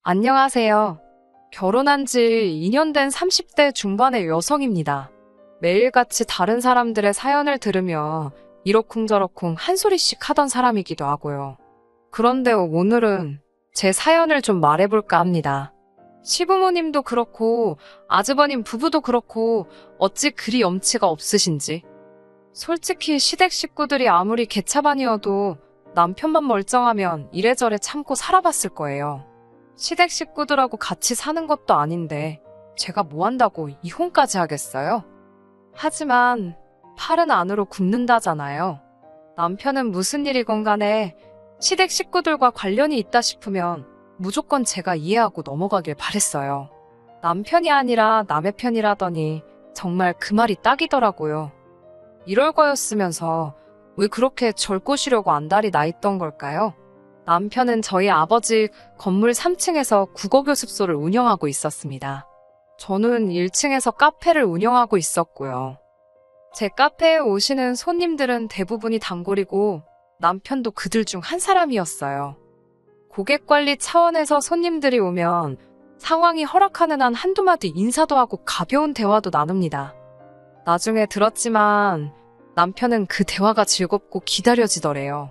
안녕하세요. 결혼한 지 2년 된 30대 중반의 여성입니다. 매일같이 다른 사람들의 사연을 들으며 이러쿵저러쿵 한 소리씩 하던 사람이기도 하고요. 그런데 오늘은 제 사연을 좀 말해볼까 합니다. 시부모님도 그렇고 아주버님 부부도 그렇고 어찌 그리 염치가 없으신지. 솔직히 시댁 식구들이 아무리 개차반이어도 남편만 멀쩡하면 이래저래 참고 살아봤을 거예요. 시댁 식구들하고 같이 사는 것도 아닌데 제가 뭐 한다고 이혼까지 하겠어요? 하지만 팔은 안으로 굽는다잖아요. 남편은 무슨 일이건 간에 시댁 식구들과 관련이 있다 싶으면 무조건 제가 이해하고 넘어가길 바랬어요. 남편이 아니라 남의 편이라더니 정말 그 말이 딱이더라고요. 이럴 거였으면서 왜 그렇게 절 꼬시려고 안달이 나 있던 걸까요? 남편은 저희 아버지 건물 3층에서 국어교습소를 운영하고 있었습니다. 저는 1층에서 카페를 운영하고 있었고요. 제 카페에 오시는 손님들은 대부분이 단골이고 남편도 그들 중 한 사람이었어요. 고객 관리 차원에서 손님들이 오면 상황이 허락하는 한 한두 마디 인사도 하고 가벼운 대화도 나눕니다. 나중에 들었지만 남편은 그 대화가 즐겁고 기다려지더래요.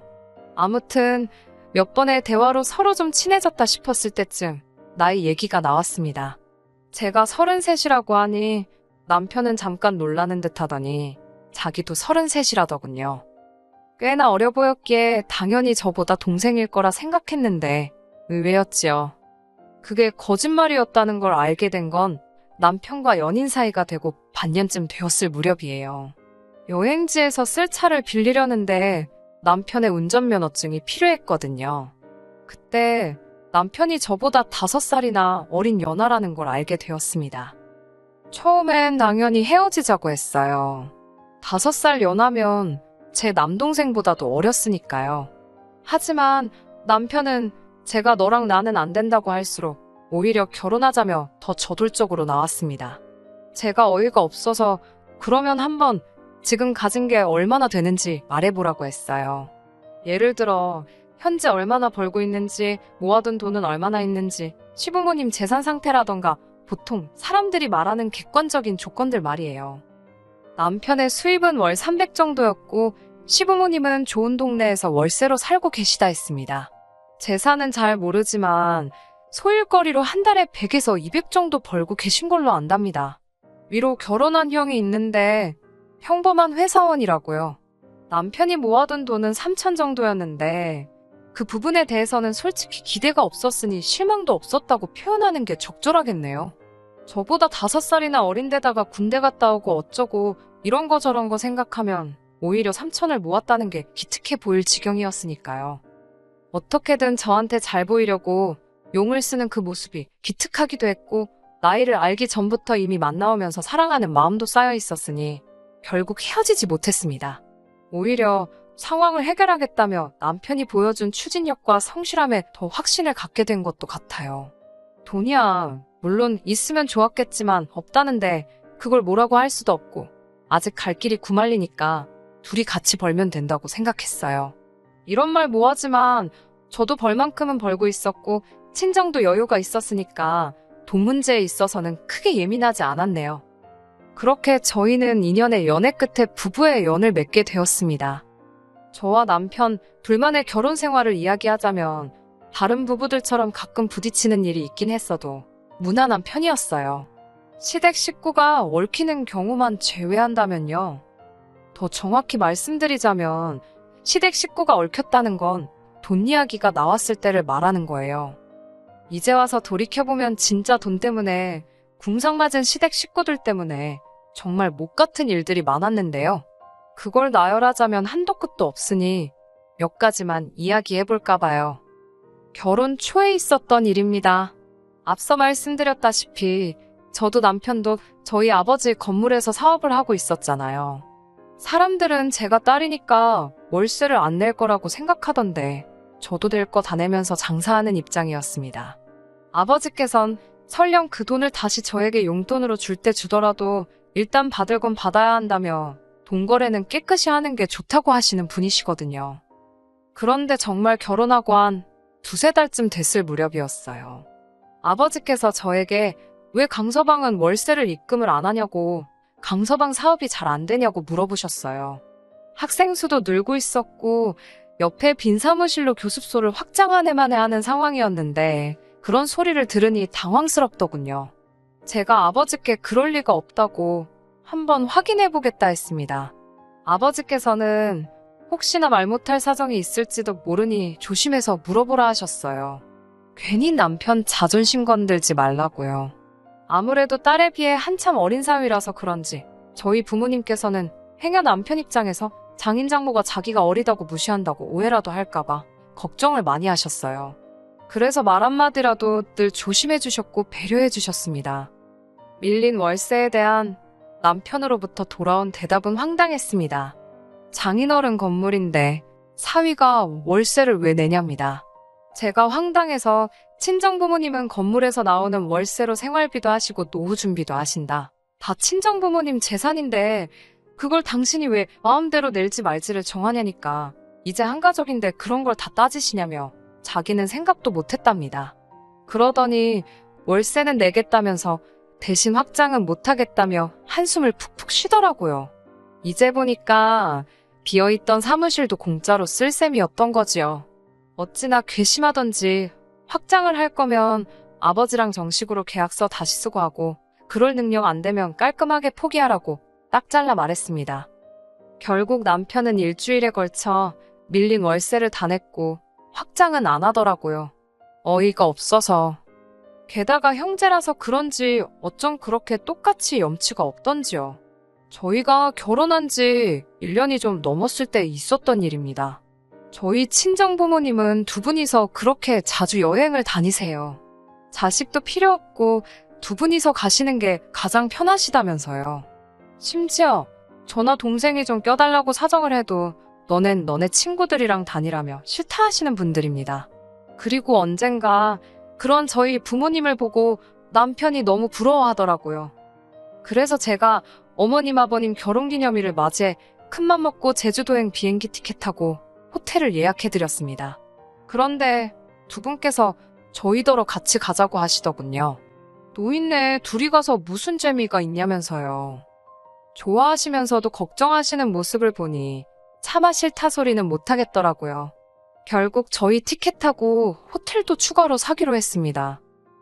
아무튼 몇 번의 대화로 서로 좀 친해졌다 싶었을 때쯤 나이 얘기가 나왔습니다. 제가 33이라고 하니 남편은 잠깐 놀라는 듯 하더니 자기도 33이라더군요. 꽤나 어려 보였기에 당연히 저보다 동생일 거라 생각했는데 의외였지요. 그게 거짓말이었다는 걸 알게 된 건 남편과 연인 사이가 되고 반년쯤 되었을 무렵이에요. 여행지에서 쓸 차를 빌리려는데 남편의 운전면허증이 필요했거든요. 그때 남편이 저보다 5살이나 어린 연하라는 걸 알게 되었습니다. 처음엔 당연히 헤어지자고 했어요. 5살 연하면 제 남동생보다도 어렸으니까요. 하지만 남편은 제가 너랑 나는 안 된다고 할수록 오히려 결혼하자며 더 저돌적으로 나왔습니다. 제가 어이가 없어서 그러면 한번 지금 가진 게 얼마나 되는지 말해보라고 했어요. 예를 들어 현재 얼마나 벌고 있는지, 모아둔 돈은 얼마나 있는지, 시부모님 재산 상태라던가 보통 사람들이 말하는 객관적인 조건들 말이에요. 남편의 수입은 월 300 정도였고 시부모님은 좋은 동네에서 월세로 살고 계시다 했습니다. 재산은 잘 모르지만 소일거리로 한 달에 100에서 200 정도 벌고 계신 걸로 안답니다. 위로 결혼한 형이 있는데 평범한 회사원이라고요. 남편이 모아둔 돈은 3천 정도였는데 그 부분에 대해서는 솔직히 기대가 없었으니 실망도 없었다고 표현하는 게 적절하겠네요. 저보다 5살이나 어린데다가 군대 갔다 오고 어쩌고 이런 거 저런 거 생각하면 오히려 3천을 모았다는 게 기특해 보일 지경이었으니까요. 어떻게든 저한테 잘 보이려고 용을 쓰는 그 모습이 기특하기도 했고 나이를 알기 전부터 이미 만나오면서 사랑하는 마음도 쌓여 있었으니 결국 헤어지지 못했습니다. 오히려 상황을 해결하겠다며 남편이 보여준 추진력과 성실함에 더 확신을 갖게 된 것도 같아요. 돈이야 물론 있으면 좋았겠지만 없다는데 그걸 뭐라고 할 수도 없고 아직 갈 길이 구말리니까 둘이 같이 벌면 된다고 생각했어요. 이런 말 뭐하지만 저도 벌 만큼은 벌고 있었고 친정도 여유가 있었으니까 돈 문제에 있어서는 크게 예민하지 않았네요. 그렇게 저희는 2년의 연애 끝에 부부의 연을 맺게 되었습니다. 저와 남편 둘만의 결혼 생활을 이야기하자면 다른 부부들처럼 가끔 부딪히는 일이 있긴 했어도 무난한 편이었어요. 시댁 식구가 얽히는 경우만 제외한다면요. 더 정확히 말씀드리자면 시댁 식구가 얽혔다는 건 돈 이야기가 나왔을 때를 말하는 거예요. 이제 와서 돌이켜보면 진짜 돈 때문에 궁상맞은 시댁 식구들 때문에 정말 못 같은 일들이 많았는데요. 그걸 나열하자면 한도 끝도 없으니 몇 가지만 이야기해볼까 봐요. 결혼 초에 있었던 일입니다. 앞서 말씀드렸다시피 저도 남편도 저희 아버지 건물에서 사업을 하고 있었잖아요. 사람들은 제가 딸이니까 월세를 안 낼 거라고 생각하던데 저도 될 거 다 내면서 장사하는 입장이었습니다. 아버지께선 설령 그 돈을 다시 저에게 용돈으로 줄 때 주더라도 일단 받을 건 받아야 한다며 돈 거래는 깨끗이 하는 게 좋다고 하시는 분이시거든요. 그런데 정말 결혼하고 한 두세 달쯤 됐을 무렵이었어요. 아버지께서 저에게 왜 강서방은 월세를 입금을 안 하냐고, 강서방 사업이 잘 안 되냐고 물어보셨어요. 학생 수도 늘고 있었고 옆에 빈 사무실로 교습소를 확장하네만 하는 상황이었는데 그런 소리를 들으니 당황스럽더군요. 제가 아버지께 그럴 리가 없다고 한번 확인해보겠다 했습니다. 아버지께서는 혹시나 말 못할 사정이 있을지도 모르니 조심해서 물어보라 하셨어요. 괜히 남편 자존심 건들지 말라고요. 아무래도 딸에 비해 한참 어린 사위라서 그런지 저희 부모님께서는 행여 남편 입장에서 장인장모가 자기가 어리다고 무시한다고 오해라도 할까봐 걱정을 많이 하셨어요. 그래서 말 한마디라도 늘 조심해 주셨고 배려해 주셨습니다. 밀린 월세에 대한 남편으로부터 돌아온 대답은 황당했습니다. 장인어른 건물인데 사위가 월세를 왜 내냐입니다. 제가 황당해서 친정부모님은 건물에서 나오는 월세로 생활비도 하시고 노후 준비도 하신다. 다 친정부모님 재산인데 그걸 당신이 왜 마음대로 낼지 말지를 정하냐니까. 이제 한 가족인데 그런 걸 다 따지시냐며 자기는 생각도 못했답니다. 그러더니 월세는 내겠다면서 대신 확장은 못하겠다며 한숨을 푹푹 쉬더라고요. 이제 보니까 비어있던 사무실도 공짜로 쓸 셈이었던 거지요. 어찌나 괘씸하던지 확장을 할 거면 아버지랑 정식으로 계약서 다시 쓰고 하고 그럴 능력 안 되면 깔끔하게 포기하라고 딱 잘라 말했습니다. 결국 남편은 일주일에 걸쳐 밀린 월세를 다 냈고 확장은 안 하더라고요. 어이가 없어서. 게다가 형제라서 그런지 어쩜 그렇게 똑같이 염치가 없던지요. 저희가 결혼한 지 1년이 좀 넘었을 때 있었던 일입니다. 저희 친정부모님은 두 분이서 그렇게 자주 여행을 다니세요. 자식도 필요 없고 두 분이서 가시는 게 가장 편하시다면서요. 심지어 저나 동생이 좀 껴달라고 사정을 해도 너넨 너네 친구들이랑 다니라며 싫다 하시는 분들입니다. 그리고 언젠가 그런 저희 부모님을 보고 남편이 너무 부러워하더라고요. 그래서 제가 어머님 아버님 결혼기념일을 맞이해 큰맘 먹고 제주도행 비행기 티켓하고 호텔을 예약해드렸습니다. 그런데 두 분께서 저희더러 같이 가자고 하시더군요. 노인네 둘이 가서 무슨 재미가 있냐면서요. 좋아하시면서도 걱정하시는 모습을 보니 차마 싫다 소리는 못하겠더라고요. 결국 저희 티켓하고 호텔도 추가로 사기로 했습니다.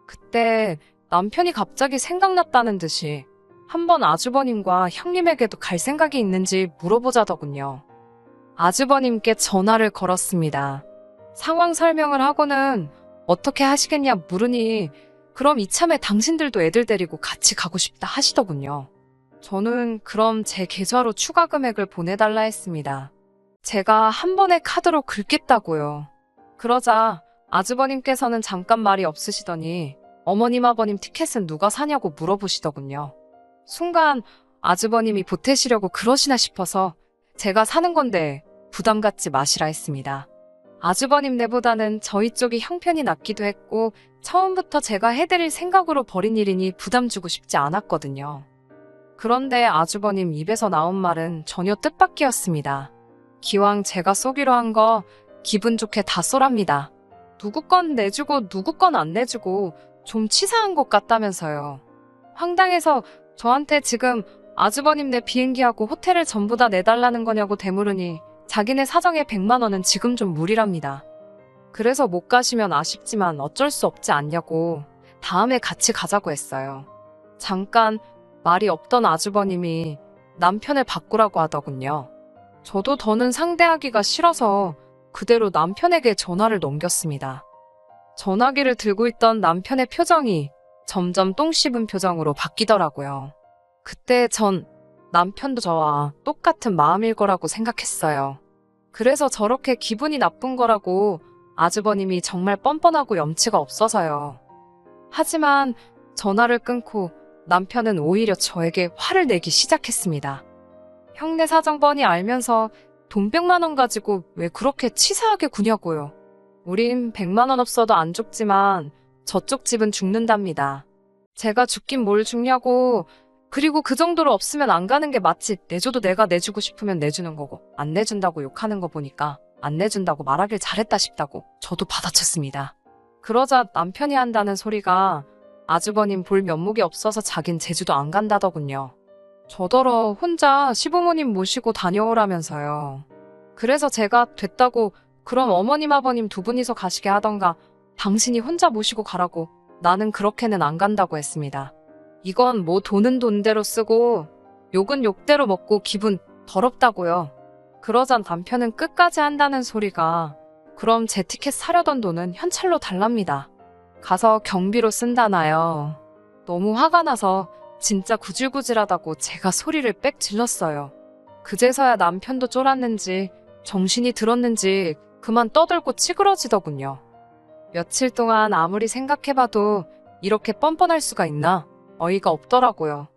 그때 남편이 갑자기 생각났다는 듯이 한번 아주버님과 형님에게도 갈 생각이 있는지 물어보자더군요. 아주버님께 전화를 걸었습니다. 상황 설명을 하고는 어떻게 하시겠냐 물으니 그럼 이참에 당신들도 애들 데리고 같이 가고 싶다 하시더군요. 저는 그럼 제 계좌로 추가 금액을 보내달라 했습니다. 제가 한 번에 카드로 긁겠다고요. 그러자 아주버님께서는 잠깐 말이 없으시더니 어머님 아버님 티켓은 누가 사냐고 물어보시더군요. 순간 아주버님이 보태시려고 그러시나 싶어서 제가 사는 건데 부담 갖지 마시라 했습니다. 아주버님네보다는 저희 쪽이 형편이 낫기도 했고 처음부터 제가 해드릴 생각으로 벌인 일이니 부담 주고 싶지 않았거든요. 그런데 아주버님 입에서 나온 말은 전혀 뜻밖이었습니다. 기왕 제가 쏘기로 한 거 기분 좋게 다 쏘랍니다. 누구 건 내주고 누구 건 안 내주고 좀 치사한 것 같다면서요. 황당해서 저한테 지금 아주버님 내 비행기하고 호텔을 전부 다 내달라는 거냐고 되물으니 자기네 사정에 100만 원은 지금 좀 무리랍니다. 그래서 못 가시면 아쉽지만 어쩔 수 없지 않냐고 다음에 같이 가자고 했어요. 잠깐 말이 없던 아주버님이 남편을 바꾸라고 하더군요. 저도 더는 상대하기가 싫어서 그대로 남편에게 전화를 넘겼습니다. 전화기를 들고 있던 남편의 표정이 점점 똥 씹은 표정으로 바뀌더라고요. 그때 전 남편도 저와 똑같은 마음일 거라고 생각했어요. 그래서 저렇게 기분이 나쁜 거라고 아주버님이 정말 뻔뻔하고 염치가 없어서요. 하지만 전화를 끊고 남편은 오히려 저에게 화를 내기 시작했습니다. 형네 사정 뻔히 알면서 돈 100만 원 가지고 왜 그렇게 치사하게 구냐고요. 우린 100만 원 없어도 안 죽지만 저쪽 집은 죽는답니다. 제가 죽긴 뭘 죽냐고. 그리고 그 정도로 없으면 안 가는 게 맞지. 내줘도 내가 내주고 싶으면 내주는 거고 안 내준다고 욕하는 거 보니까 안 내준다고 말하길 잘했다 싶다고 저도 받아쳤습니다. 그러자 남편이 한다는 소리가 아주버님 볼 면목이 없어서 자긴 제주도 안 간다더군요. 저더러 혼자 시부모님 모시고 다녀오라면서요. 그래서 제가 됐다고 그럼 어머님 아버님 두 분이서 가시게 하던가 당신이 혼자 모시고 가라고 나는 그렇게는 안 간다고 했습니다. 이건 뭐 돈은 돈대로 쓰고 욕은 욕대로 먹고 기분 더럽다고요. 그러자 남편은 끝까지 한다는 소리가 그럼 제 티켓 사려던 돈은 현찰로 달랍니다. 가서 경비로 쓴다나요. 너무 화가 나서 진짜 구질구질하다고 제가 소리를 빽 질렀어요. 그제서야 남편도 쫄았는지 정신이 들었는지 그만 떠들고 찌그러지더군요. 며칠 동안 아무리 생각해봐도 이렇게 뻔뻔할 수가 있나 어이가 없더라고요.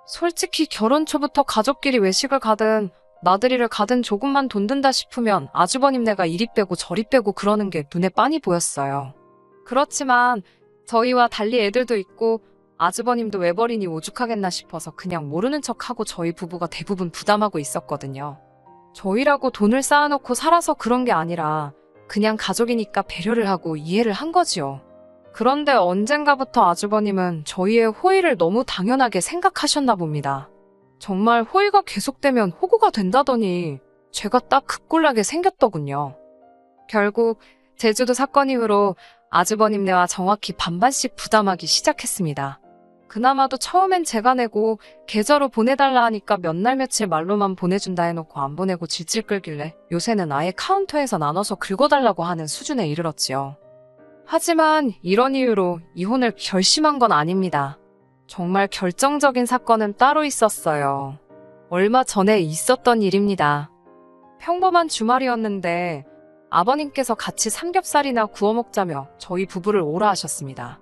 솔직히 결혼 초부터 가족끼리 외식을 가든 나들이를 가든 조금만 돈 든다 싶으면 아주버님네가 이리 빼고 저리 빼고 그러는 게 눈에 빤히 보였어요. 그렇지만 저희와 달리 애들도 있고 아주버님도 외벌이니 오죽하겠나 싶어서 그냥 모르는 척하고 저희 부부가 대부분 부담하고 있었거든요. 저희라고 돈을 쌓아놓고 살아서 그런 게 아니라 그냥 가족이니까 배려를 하고 이해를 한 거지요. 그런데 언젠가부터 아주버님은 저희의 호의를 너무 당연하게 생각하셨나 봅니다. 정말 호의가 계속되면 호구가 된다더니 제가 딱 그 꼴나게 생겼더군요. 결국 제주도 사건 이후로 아주버님네와 정확히 반반씩 부담하기 시작했습니다. 그나마도 처음엔 제가 내고 계좌로 보내달라 하니까 몇 날 며칠 말로만 보내준다 해놓고 안 보내고 질질 끌길래 요새는 아예 카운터에서 나눠서 긁어달라고 하는 수준에 이르렀지요. 하지만 이런 이유로 이혼을 결심한 건 아닙니다. 정말 결정적인 사건은 따로 있었어요. 얼마 전에 있었던 일입니다. 평범한 주말이었는데 아버님께서 같이 삼겹살이나 구워 먹자며 저희 부부를 오라 하셨습니다.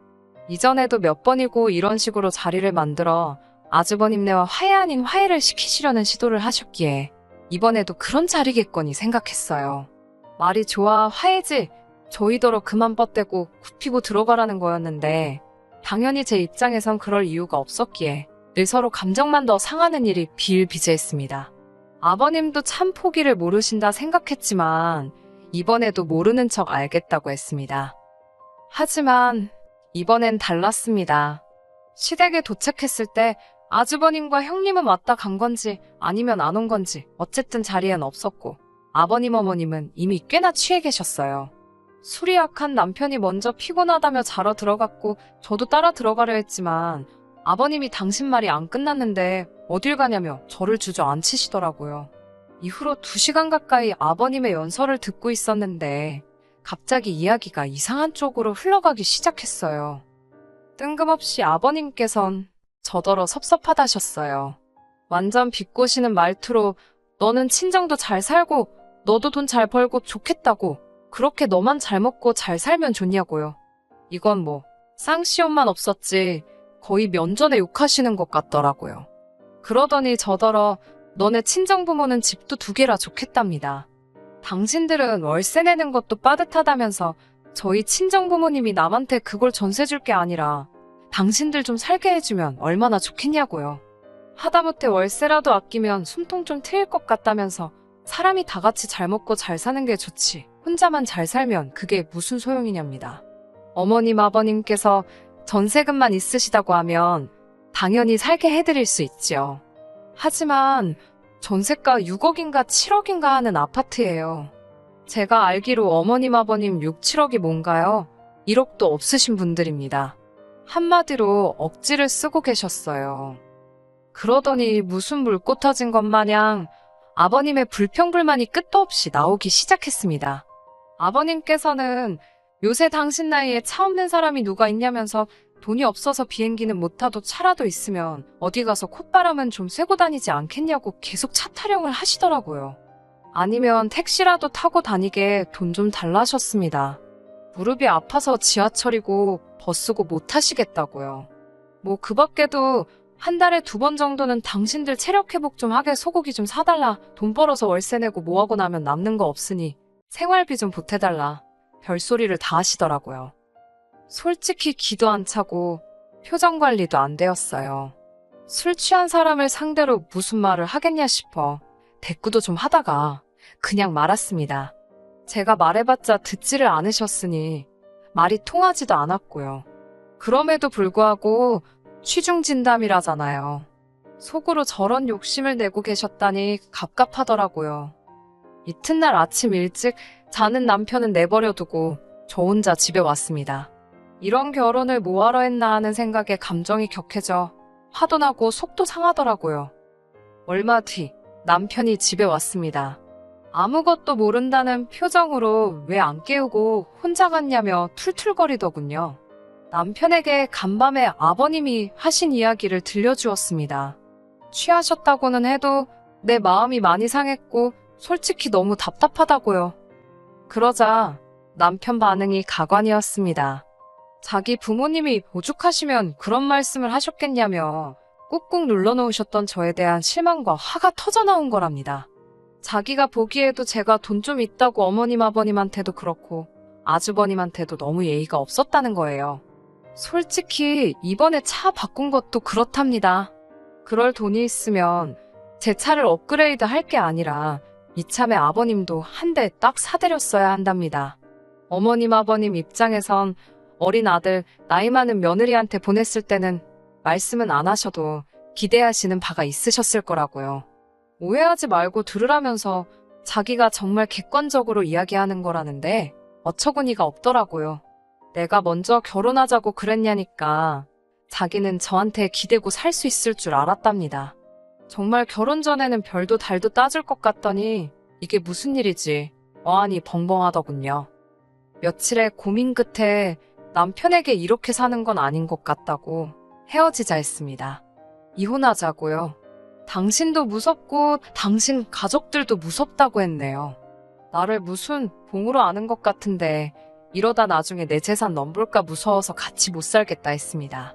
이전에도 몇 번이고 이런 식으로 자리를 만들어 아주버님네와 화해 아닌 화해를 시키시려는 시도를 하셨기에 이번에도 그런 자리겠거니 생각했어요. 말이 좋아 화해지 저희더러 그만 뻗대고 굽히고 들어가라는 거였는데 당연히 제 입장에선 그럴 이유가 없었기에 늘 서로 감정만 더 상하는 일이 비일비재했습니다. 아버님도 참 포기를 모르신다 생각했지만 이번에도 모르는 척 알겠다고 했습니다. 하지만 이번엔 달랐습니다. 시댁에 도착했을 때 아주버님과 형님은 왔다 간 건지 아니면 안 온 건지 어쨌든 자리엔 없었고 아버님 어머님은 이미 꽤나 취해 계셨어요. 술이 약한 남편이 먼저 피곤하다며 자러 들어갔고 저도 따라 들어가려 했지만 아버님이 당신 말이 안 끝났는데 어딜 가냐며 저를 주저앉히시더라고요. 이후로 2시간 가까이 아버님의 연설을 듣고 있었는데 갑자기 이야기가 이상한 쪽으로 흘러가기 시작했어요. 뜬금없이 아버님께선 저더러 섭섭하다셨어요. 완전 비꼬시는 말투로 너는 친정도 잘 살고 너도 돈 잘 벌고 좋겠다고 그렇게 너만 잘 먹고 잘 살면 좋냐고요. 이건 뭐 쌍시엄만 없었지 거의 면전에 욕하시는 것 같더라고요. 그러더니 저더러 너네 친정부모는 집도 2개라 좋겠답니다. 당신들은 월세 내는 것도 빠듯하다면서 저희 친정부모님이 남한테 그걸 전세 줄 게 아니라 당신들 좀 살게 해주면 얼마나 좋겠냐고요. 하다못해 월세라도 아끼면 숨통 좀 트일 것 같다면서 사람이 다 같이 잘 먹고 잘 사는 게 좋지 혼자만 잘 살면 그게 무슨 소용이냐입니다. 어머님 아버님께서 전세금만 있으시다고 하면 당연히 살게 해드릴 수 있지요. 하지만 전세가 6억인가 7억인가 하는 아파트예요. 제가 알기로 어머님 아버님 6, 7억이 뭔가요? 1억도 없으신 분들입니다. 한마디로 억지를 쓰고 계셨어요. 그러더니 무슨 물꽃 터진 것 마냥 아버님의 불평불만이 끝도 없이 나오기 시작했습니다. 아버님께서는 요새 당신 나이에 차 없는 사람이 누가 있냐면서 돈이 없어서 비행기는 못 타도 차라도 있으면 어디 가서 콧바람은 좀 쐬고 다니지 않겠냐고 계속 차 타령을 하시더라고요. 아니면 택시라도 타고 다니게 돈 좀 달라 하셨습니다. 무릎이 아파서 지하철이고 버스고 못 타시겠다고요. 뭐 그 밖에도 한 달에 2번 정도는 당신들 체력 회복 좀 하게 소고기 좀 사달라. 돈 벌어서 월세 내고 뭐하고 나면 남는 거 없으니 생활비 좀 보태달라. 별소리를 다 하시더라고요. 솔직히 기도 안 차고 표정 관리도 안 되었어요. 술 취한 사람을 상대로 무슨 말을 하겠냐 싶어 대꾸도 좀 하다가 그냥 말았습니다. 제가 말해봤자 듣지를 않으셨으니 말이 통하지도 않았고요. 그럼에도 불구하고 취중진담이라잖아요. 속으로 저런 욕심을 내고 계셨다니 갑갑하더라고요. 이튿날 아침 일찍 자는 남편은 내버려두고 저 혼자 집에 왔습니다. 이런 결혼을 뭐하러 했나 하는 생각에 감정이 격해져 화도 나고 속도 상하더라고요. 얼마 뒤 남편이 집에 왔습니다. 아무것도 모른다는 표정으로 왜 안 깨우고 혼자 갔냐며 툴툴거리더군요. 남편에게 간밤에 아버님이 하신 이야기를 들려주었습니다. 취하셨다고는 해도 내 마음이 많이 상했고 솔직히 너무 답답하다고요. 그러자 남편 반응이 가관이었습니다. 자기 부모님이 오죽하시면 그런 말씀을 하셨겠냐며 꾹꾹 눌러놓으셨던 저에 대한 실망과 화가 터져나온 거랍니다. 자기가 보기에도 제가 돈 좀 있다고 어머님 아버님한테도 그렇고 아주버님한테도 너무 예의가 없었다는 거예요. 솔직히 이번에 차 바꾼 것도 그렇답니다. 그럴 돈이 있으면 제 차를 업그레이드 할 게 아니라 이참에 아버님도 한 대 딱 사드렸어야 한답니다. 어머님 아버님 입장에선 어린 아들 나이 많은 며느리한테 보냈을 때는 말씀은 안 하셔도 기대하시는 바가 있으셨을 거라고요. 오해하지 말고 들으라면서 자기가 정말 객관적으로 이야기하는 거라는데 어처구니가 없더라고요. 내가 먼저 결혼하자고 그랬냐니까 자기는 저한테 기대고 살 수 있을 줄 알았답니다. 정말 결혼 전에는 별도 달도 따질 것 같더니 이게 무슨 일이지 어안이 벙벙하더군요. 며칠의 고민 끝에 남편에게 이렇게 사는 건 아닌 것 같다고 헤어지자 했습니다. 이혼하자고요. 당신도 무섭고 당신 가족들도 무섭다고 했네요. 나를 무슨 봉으로 아는 것 같은데 이러다 나중에 내 재산 넘볼까 무서워서 같이 못 살겠다 했습니다.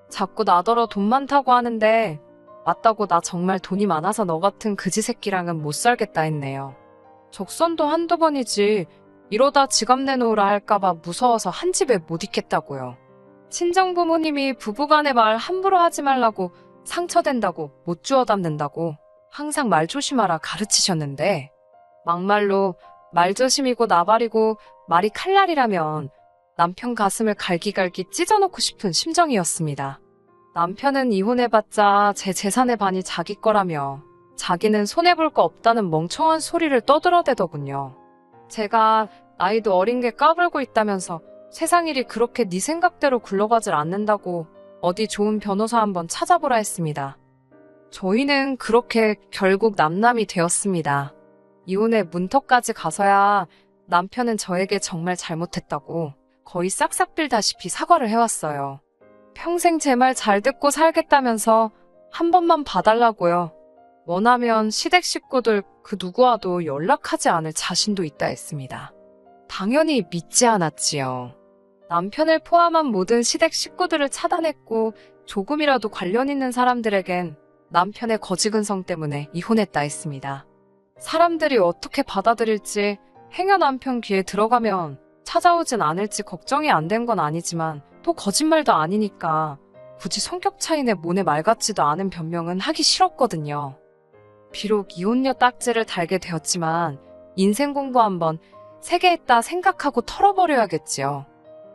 자꾸 나더러 돈 많다고 하는데 맞다고 나 정말 돈이 많아서 너 같은 그지 새끼랑은 못 살겠다 했네요. 적선도 한두 번이지 이러다 지갑 내놓으라 할까봐 무서워서 한 집에 못 있겠다고요. 친정부모님이 부부간의 말 함부로 하지 말라고 상처된다고 못 주워 담는다고 항상 말 조심하라 가르치셨는데 막말로 말조심이고 나발이고 말이 칼날이라면 남편 가슴을 갈기갈기 찢어놓고 싶은 심정이었습니다. 남편은 이혼해봤자 제 재산의 반이 자기 거라며 자기는 손해볼 거 없다는 멍청한 소리를 떠들어대더군요. 제가 나이도 어린 게 까불고 있다면서 세상 일이 그렇게 네 생각대로 굴러가질 않는다고 어디 좋은 변호사 한번 찾아보라 했습니다. 저희는 그렇게 결국 남남이 되었습니다. 이혼의 문턱까지 가서야 남편은 저에게 정말 잘못했다고 거의 싹싹 빌다시피 사과를 해왔어요. 평생 제 말 잘 듣고 살겠다면서 한 번만 봐달라고요. 원하면 시댁 식구들 그 누구와도 연락하지 않을 자신도 있다 했습니다. 당연히 믿지 않았지요. 남편을 포함한 모든 시댁 식구들을 차단했고 조금이라도 관련 있는 사람들에겐 남편의 거지근성 때문에 이혼했다 했습니다. 사람들이 어떻게 받아들일지 행여 남편 귀에 들어가면 찾아오진 않을지 걱정이 안 된 건 아니지만 또 거짓말도 아니니까 굳이 성격 차이내 모네 말 같지도 않은 변명은 하기 싫었거든요. 비록 이혼녀 딱지를 달게 되었지만 인생 공부 한번 3개 했다 생각하고 털어버려야겠지요.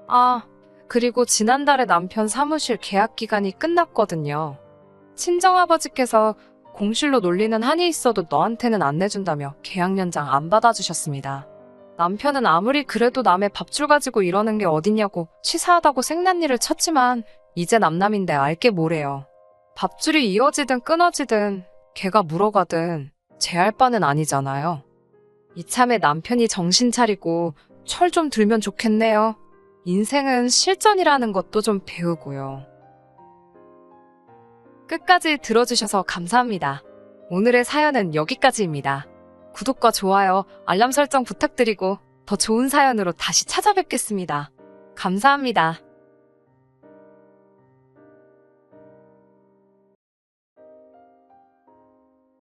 아, 그리고 지난달에 남편 사무실 계약 기간이 끝났거든요. 친정아버지께서 공실로 놀리는 한이 있어도 너한테는 안 내준다며 계약 연장 안 받아주셨습니다. 남편은 아무리 그래도 남의 밥줄 가지고 이러는 게 어딨냐고 치사하다고 생난리를 쳤지만 이제 남남인데 알게 뭐래요. 밥줄이 이어지든 끊어지든 걔가 물어가든 제 할 바는 아니잖아요. 이참에 남편이 정신 차리고 철 좀 들면 좋겠네요. 인생은 실전이라는 것도 좀 배우고요. 끝까지 들어주셔서 감사합니다. 오늘의 사연은 여기까지입니다. 구독과 좋아요, 알람 설정 부탁드리고 더 좋은 사연으로 다시 찾아뵙겠습니다. 감사합니다.